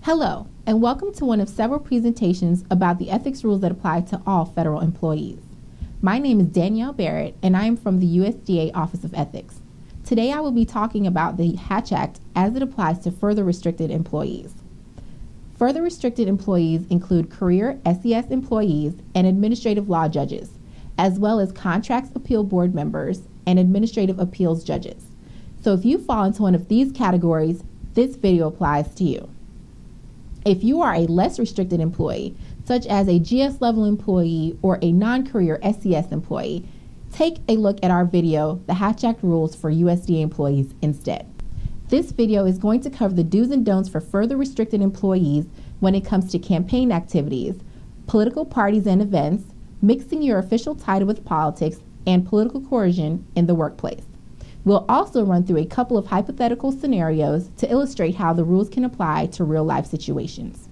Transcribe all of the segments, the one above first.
Hello, and welcome to one of several presentations about the ethics rules that apply to all federal employees. My name is Danielle Barrett, and I am from the USDA Office of Ethics. Today I will be talking about the Hatch Act as it applies to further restricted employees. Further restricted employees include career SES employees and administrative law judges, as well as contracts appeal board members and administrative appeals judges. So if you fall into one of these categories, this video applies to you. If you are a less restricted employee, such as a GS level employee or a non-career SES employee, take a look at our video, The Hatch Act Rules for USDA Employees, instead. This video is going to cover the do's and don'ts for further restricted employees when it comes to campaign activities, political parties and events, mixing your official title with politics, and political coercion in the workplace. We'll also run through a couple of hypothetical scenarios to illustrate how the rules can apply to real-life situations.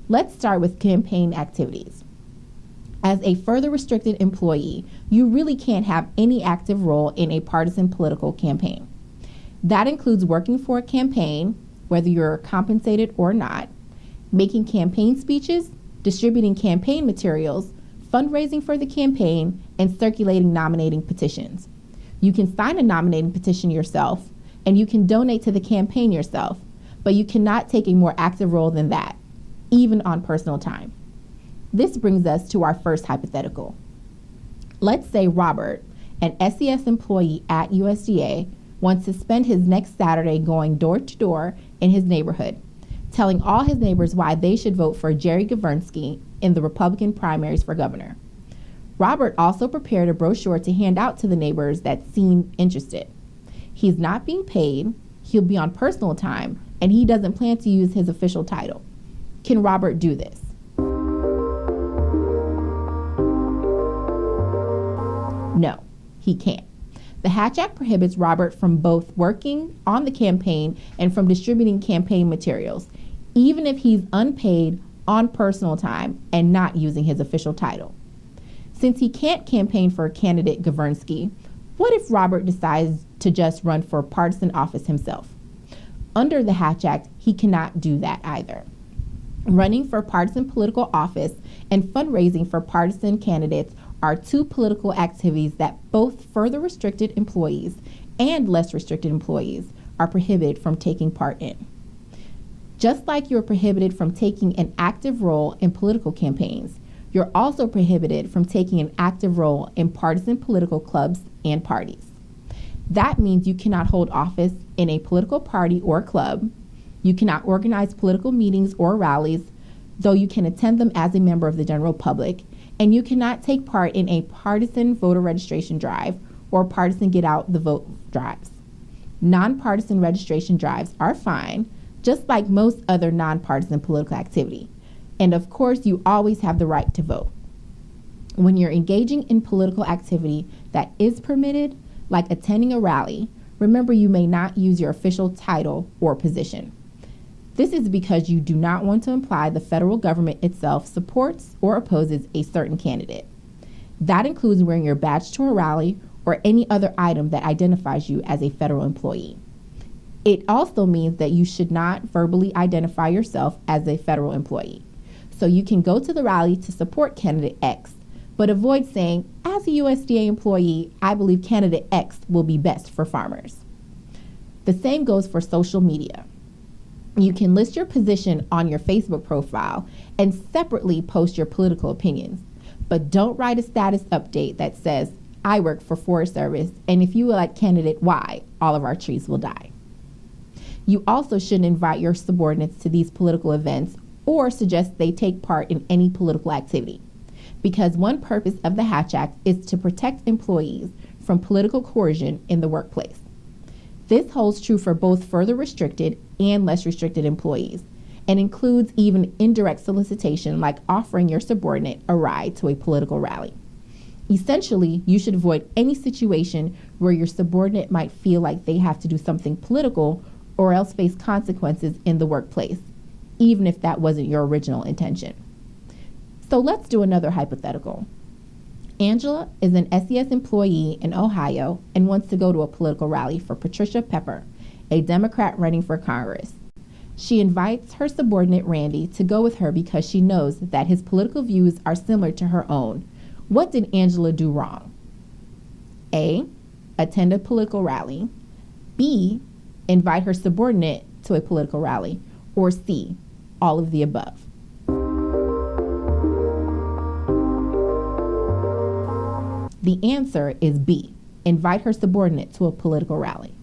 Let's start with campaign activities. As a further restricted employee, you really can't have any active role in a partisan political campaign. That includes working for a campaign, whether you're compensated or not, making campaign speeches, distributing campaign materials, fundraising for the campaign, and circulating nominating petitions. You can sign a nominating petition yourself, and you can donate to the campaign yourself, but you cannot take a more active role than that, even on personal time. This brings us to our first hypothetical. Let's say Robert, an SES employee at USDA, wants to spend his next Saturday going door to door in his neighborhood, telling all his neighbors why they should vote for Jerry Gavernsky in the Republican primaries for governor. Robert also prepared a brochure to hand out to the neighbors that seem interested. He's not being paid, he'll be on personal time, and he doesn't plan to use his official title. Can Robert do this? No, he can't. The Hatch Act prohibits Robert from both working on the campaign and from distributing campaign materials, even if he's unpaid on personal time and not using his official title. Since he can't campaign for candidate Gavernsky, what if Robert decides to just run for partisan office himself? Under the Hatch Act, he cannot do that either. Running for partisan political office and fundraising for partisan candidates are two political activities that both further restricted employees and less restricted employees are prohibited from taking part in. Just like you're prohibited from taking an active role in political campaigns, you're also prohibited from taking an active role in partisan political clubs and parties. That means you cannot hold office in a political party or club, you cannot organize political meetings or rallies, though you can attend them as a member of the general public, and you cannot take part in a partisan voter registration drive or partisan get out the vote drives. Nonpartisan registration drives are fine, just like most other nonpartisan political activity. And of course, you always have the right to vote. When you're engaging in political activity that is permitted, like attending a rally, remember you may not use your official title or position. This is because you do not want to imply the federal government itself supports or opposes a certain candidate. That includes wearing your badge to a rally or any other item that identifies you as a federal employee. It also means that you should not verbally identify yourself as a federal employee. So you can go to the rally to support candidate X, but avoid saying, as a USDA employee, I believe candidate X will be best for farmers. The same goes for social media. You can list your position on your Facebook profile and separately post your political opinions, but don't write a status update that says, I work for Forest Service, and if you elect candidate Y, all of our trees will die. You also shouldn't invite your subordinates to these political events or suggest they take part in any political activity, because one purpose of the Hatch Act is to protect employees from political coercion in the workplace. This holds true for both further restricted and less restricted employees, and includes even indirect solicitation like offering your subordinate a ride to a political rally. Essentially, you should avoid any situation where your subordinate might feel like they have to do something political or else face consequences in the workplace, even if that wasn't your original intention. So let's do another hypothetical. Angela is an SES employee in Ohio and wants to go to a political rally for Patricia Pepper, a Democrat running for Congress. She invites her subordinate Randy to go with her because she knows that his political views are similar to her own. What did Angela do wrong? A. Attend a political rally. B. Invite her subordinate to a political rally. Or C. All of the above. The answer is B. Invite her subordinate to a political rally.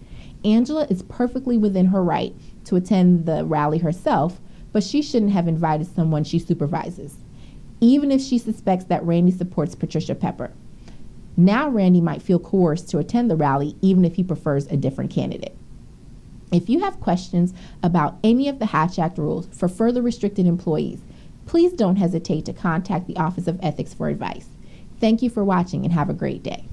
Angela is perfectly within her right to attend the rally herself, but she shouldn't have invited someone she supervises, even if she suspects that Randy supports Patricia Pepper. Now Randy might feel coerced to attend the rally even if he prefers a different candidate. If you have questions about any of the Hatch Act rules for further restricted employees, please don't hesitate to contact the Office of Ethics for advice. Thank you for watching and have a great day.